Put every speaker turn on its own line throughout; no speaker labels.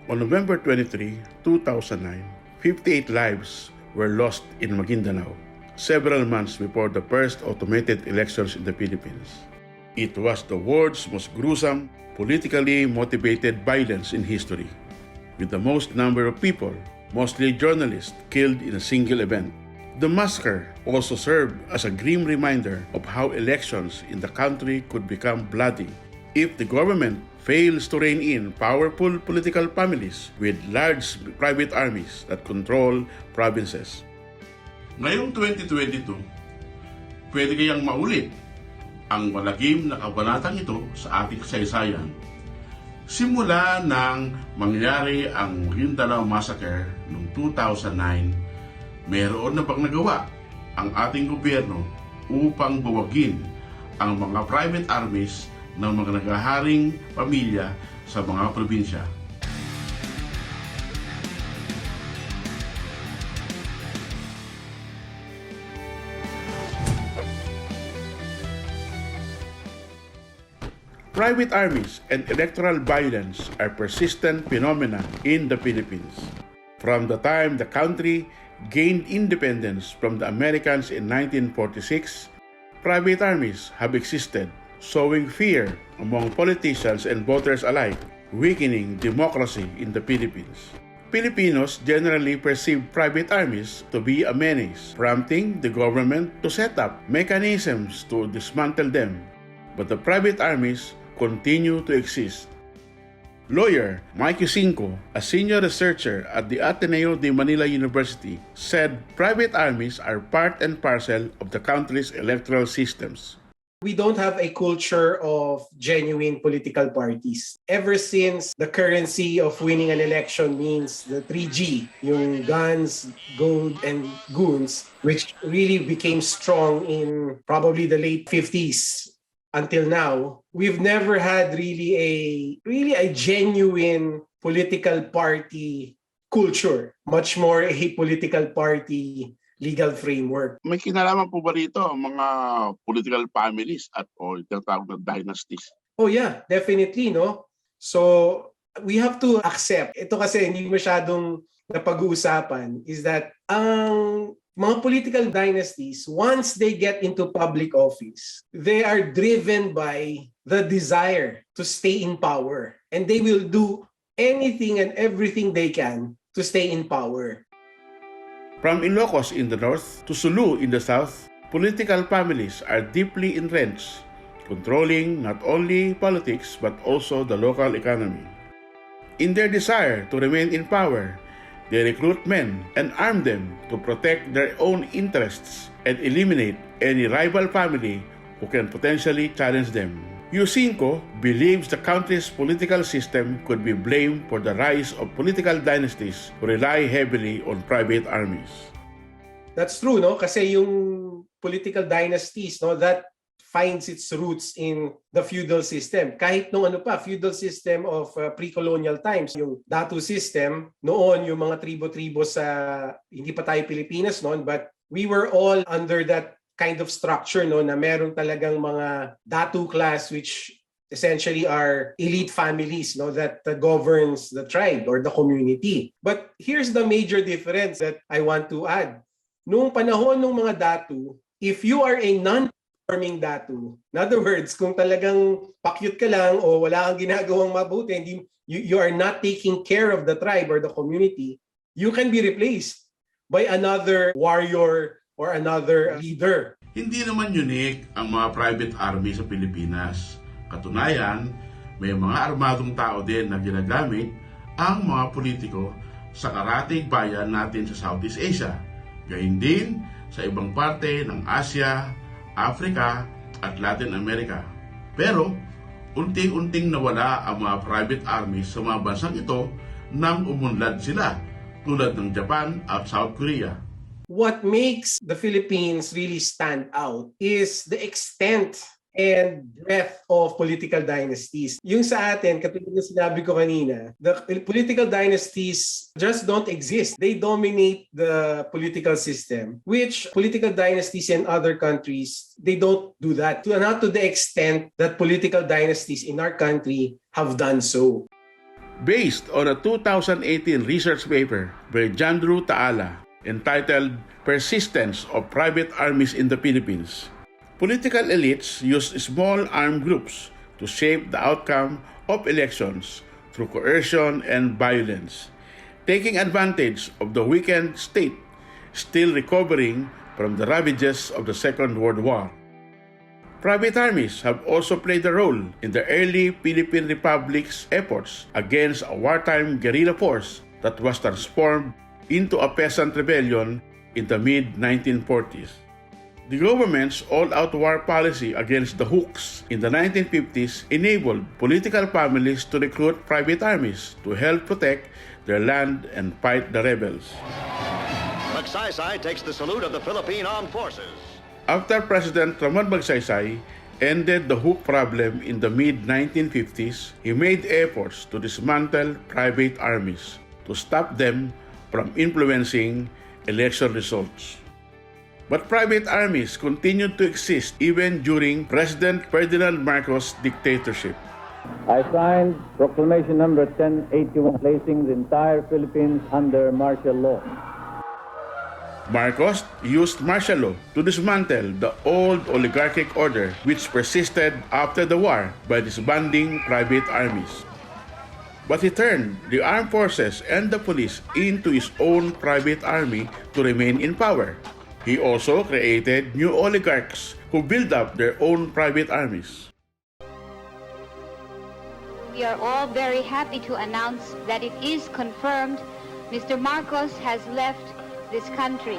On November 23, 2009, 58 lives were lost in Maguindanao, several months before the first automated elections in the Philippines. It was the world's most gruesome, politically motivated violence in history, with the most number of people, mostly journalists, killed in a single event. The massacre also served as a grim reminder of how elections in the country could become bloody if the government fails to rein in powerful political families with large private armies that control provinces. Ngayong 2022, pwede kayang maulit ang malagim na kabanatang ito sa ating kasaysayan. Simula nang mangyari ang Maguindanao Massacre noong 2009, meron na bang nagawa ang ating gobyerno upang buwagin ang mga private armies ng mga naghaharing pamilya sa mga probinsya? Private armies and electoral violence are persistent phenomena in the Philippines. From the time the country gained independence from the Americans in 1946, private armies have existed, sowing fear among politicians and voters alike, weakening democracy in the Philippines. Filipinos generally perceive private armies to be a menace, prompting the government to set up mechanisms to dismantle them. But the private armies continue to exist. Lawyer Mike Cinco, a senior researcher at the Ateneo de Manila University, said private armies are part and parcel of the country's electoral systems.
We don't have a culture of genuine political parties. Ever since the currency of winning an election means the 3G, yung guns, gold, and goons, which really became strong in probably the late 50s until now, we've never had really a genuine political party culture, much more a political party legal framework.
May kinalaman po ba rito ang mga political families at o tinatawag na dynasties?
Oh yeah, definitely, no? So we have to accept, ito kasi hindi masyadong napag-uusapan, is that ang mga political dynasties, once they get into public office, they are driven by the desire to stay in power. And they will do anything and everything they can to stay in power.
From Ilocos in the north to Sulu in the south, political families are deeply entrenched, controlling not only politics but also the local economy. In their desire to remain in power, they recruit men and arm them to protect their own interests and eliminate any rival family who can potentially challenge them. Yusinko believes the country's political system could be blamed for the rise of political dynasties who rely heavily on private armies.
That's true, no? Kasi yung political dynasties, no, that finds its roots in the feudal system. Kahit nung feudal system of pre-colonial times, yung datu system, noon yung mga tribo-tribo sa, hindi pa tayo Pilipinas noon, but we were all under that kind of structure, no, na meron talagang mga datu class which essentially are elite families, no, that governs the tribe or the community. But here's the major difference that I want to add. Noong panahon ng mga datu, if you are a non-performing datu, in other words, kung talagang pakyut ka lang o wala kang ginagawang mabuti, you are not taking care of the tribe or the community, you can be replaced by another warrior or another leader.
Hindi naman unique ang mga private army sa Pilipinas. Katunayan, may mga armadong tao din na ginagamit ang mga politiko sa karatig bayan natin sa Southeast Asia. Gayun din sa ibang parte ng Asia, Africa at Latin America. Pero, unting-unting nawala ang mga private armies sa mga bansang ito nang umunlad sila, tulad ng Japan at South Korea.
What makes the Philippines really stand out is the extent and breadth of political dynasties. Yung sa atin, katulad na sinabi ko kanina, the political dynasties just don't exist. They dominate the political system, which political dynasties in other countries, they don't do that. Not to the extent that political dynasties in our country have done so.
based on a 2018 research paper by John Drew Taala entitled Persistence of Private Armies in the Philippines. Political elites used small armed groups to shape the outcome of elections through coercion and violence, taking advantage of the weakened state still recovering from the ravages of the Second World War. Private armies have also played a role in the early Philippine Republic's efforts against a wartime guerrilla force that was transformed into a peasant rebellion in the mid-1940s. The government's all-out war policy against the hooks in the 1950s enabled political families to recruit private armies to help protect their land and fight the rebels.
Magsaysay takes the salute of the Philippine Armed Forces.
After President Ramon Magsaysay ended the hook problem in the mid-1950s, he made efforts to dismantle private armies to stop them from influencing election results. But private armies continued to exist even during President Ferdinand Marcos' dictatorship.
I signed Proclamation number 1081 placing the entire Philippines under martial law.
Marcos used martial law to dismantle the old oligarchic order which persisted after the war by disbanding private armies. But he turned the armed forces and the police into his own private army to remain in power. He also created new oligarchs who built up their own private armies.
We are all very happy to announce that it is confirmed Mr. Marcos has left this country.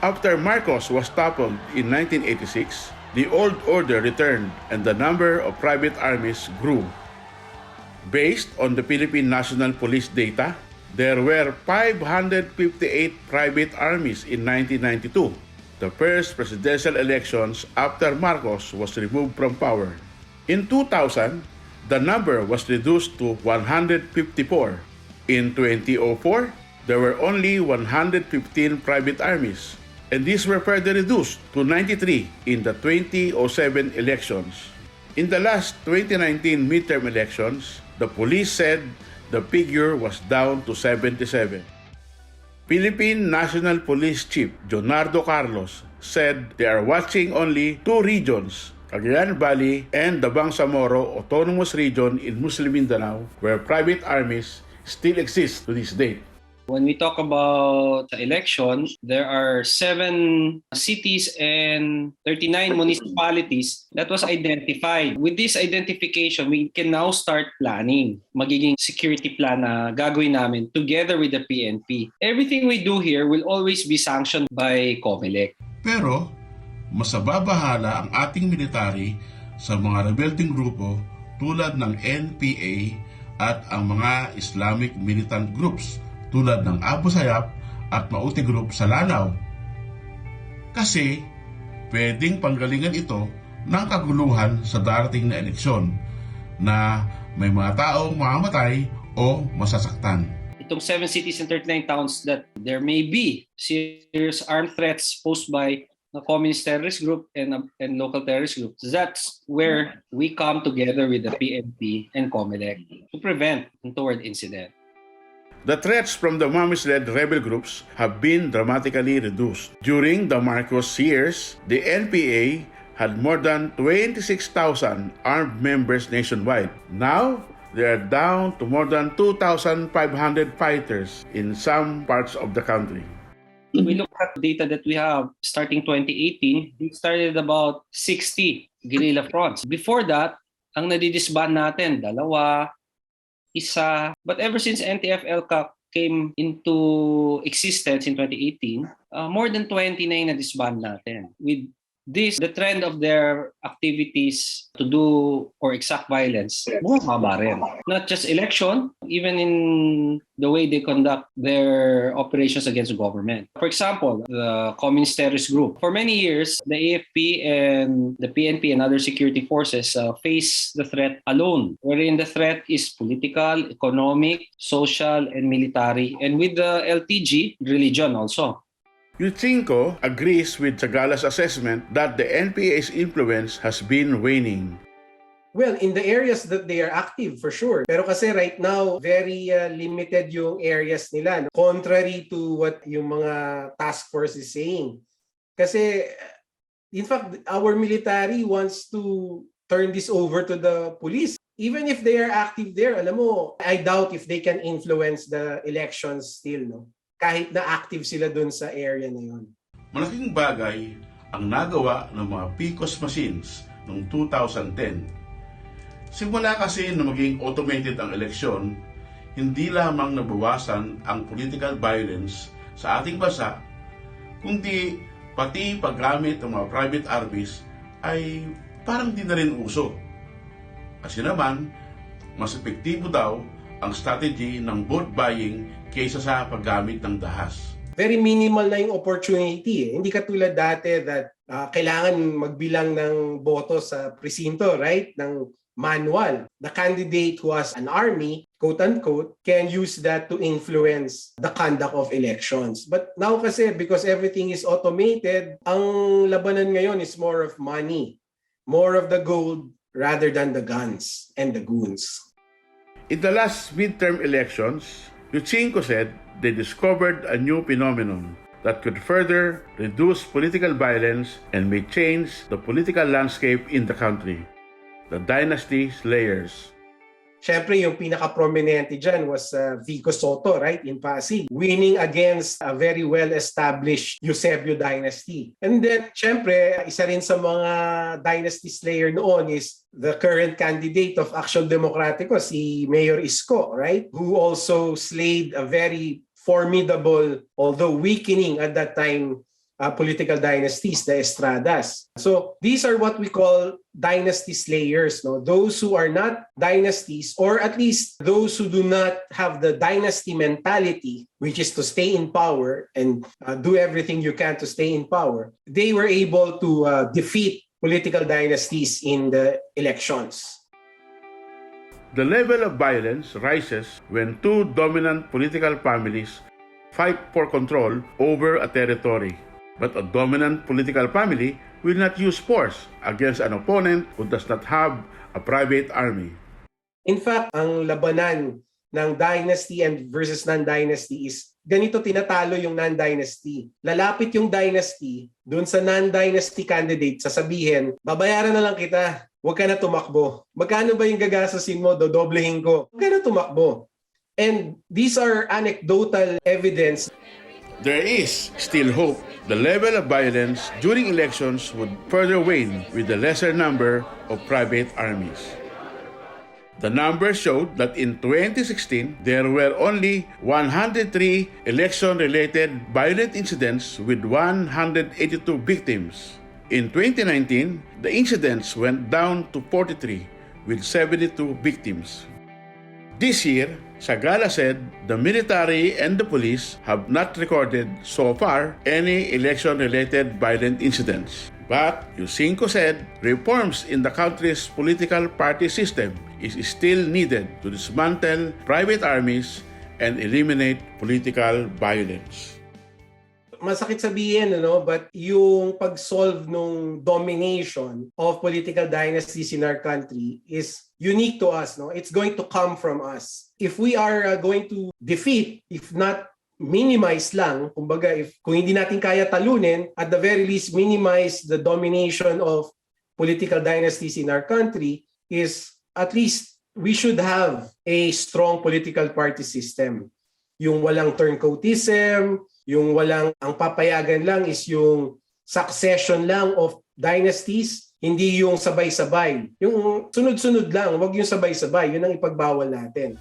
After Marcos was toppled in 1986, the old order returned and the number of private armies grew. Based on the Philippine National Police data, there were 558 private armies in 1992, the first presidential elections after Marcos was removed from power. In 2000, the number was reduced to 154. In 2004, there were only 115 private armies, and these were further reduced to 93 in the 2007 elections. In the last 2019 midterm elections, the police said the figure was down to 77. Philippine National Police Chief Leonardo Carlos said they are watching only two regions, Cagayan Valley and the Bangsamoro Autonomous Region in Muslim Mindanao, where private armies still exist to this date.
When we talk about the election, there are 7 cities and 39 municipalities that was identified. With this identification, we can now start planning. Magiging security plan na gagawin namin together with the PNP. Everything we do here will always be sanctioned by COMELEC.
Pero, mas nababahala ang ating military sa mga rebelding grupo tulad ng NPA at ang mga Islamic militant groups tulad ng Abu Sayyaf at Mauti Group sa Lanao. Kasi pwedeng panggalingan ito ng kaguluhan sa darating na eleksyon na may mga taong mamamatay o masasaktan.
Itong 7 cities and 39 towns that there may be serious armed threats posed by the communist terrorist group and local terrorist groups. That's where we come together with the PNP and COMELEC to prevent untoward incident.
The threats from the Maoist-led rebel groups have been dramatically reduced. During the Marcos years, the NPA had more than 26,000 armed members nationwide. Now, they are down to more than 2,500 fighters in some parts of the country.
We look at data that we have starting 2018, we started about 60 guerrilla fronts. Before that, ang nadidisband natin, 2, 1. But ever since NTF-ELCAC came into existence in 2018, more than 29 na disband natin. With this, the trend of their activities to do or exact violence, bumaba rin. Not just election, even in the way they conduct their operations against the government. For example, the communist terrorist group. For many years, the AFP and the PNP and other security forces face the threat alone, wherein the threat is political, economic, social, and military. And with the LTG, religion also.
Yutzinko agrees with Sagala's assessment that the NPA's influence has been waning.
Well, in the areas that they are active, for sure. Pero kasi right now, very limited yung areas nila. Contrary to what yung mga task force is saying. Kasi, in fact, our military wants to turn this over to the police. Even if they are active there, alam mo, I doubt if they can influence the elections still, no? Kahit na active sila dun sa area na yun.
Malaking bagay ang nagawa ng mga PCOS machines noong 2010. Simula kasi na maging automated ang eleksyon, hindi lamang nabawasan ang political violence sa ating bansa, kundi pati paggamit ng mga private armies ay parang di na rin uso. Kasi naman, mas epektibo daw ang strategy ng vote buying kaysa sa paggamit ng dahas.
Very minimal na yung opportunity. Hindi katulad dati that kailangan magbilang ng boto sa presinto, right? Ng manual. The candidate who has an army, quote-unquote, can use that to influence the conduct of elections. But now kasi, because everything is automated, ang labanan ngayon is more of money, more of the gold rather than the guns and the goons.
In the last midterm elections, Yuchinko said they discovered a new phenomenon that could further reduce political violence and may change the political landscape in the country. The Dynasty Slayers.
Siyempre, yung pinaka-prominente dyan was Vico Soto, right, in Pasig, winning against a very well-established Eusebio dynasty. And then, siyempre, isa rin sa mga dynasty slayer noon is the current candidate of Action Democratico, si Mayor Isko, right, who also slayed a very formidable, although weakening at that time, political dynasties, the Estradas. So these are what we call dynasty slayers, no? Those who are not dynasties, or at least those who do not have the dynasty mentality, which is to stay in power and do everything you can to stay in power. They were able to defeat political dynasties in the elections.
The level of violence rises when two dominant political families fight for control over a territory. But a dominant political family will not use force against an opponent who does not have a private army.
In fact, ang labanan ng dynasty and versus non-dynasty is ganito tinatalo yung non-dynasty. Lalapit yung dynasty, dun sa non-dynasty candidate, sasabihin, babayaran na lang kita, huwag ka na tumakbo. Magkano ba yung gagastusin mo, dodoblehin ko? Huwag ka na tumakbo. And these are anecdotal evidence.
There is still hope. The level of violence during elections would further wane with the lesser number of private armies. The numbers showed that in 2016, there were only 103 election-related violent incidents with 182 victims. In 2019, the incidents went down to 43 with 72 victims. This year, Sagala said the military and the police have not recorded so far any election-related violent incidents. But Yuchinko said reforms in the country's political party system is still needed to dismantle private armies and eliminate political violence.
Masakit sabihin, but yung pag-solve nung domination of political dynasties in our country is unique to us. No? It's going to come from us. If we are going to defeat, if not minimize lang, kumbaga, kung hindi natin kaya talunin, at the very least minimize the domination of political dynasties in our country, is at least we should have a strong political party system. Yung walang turncoatism, yung walang, ang papayagan lang is yung succession lang of dynasties, hindi yung sabay-sabay. Yung sunod-sunod lang, wag yung sabay-sabay, yun ang ipagbawal natin.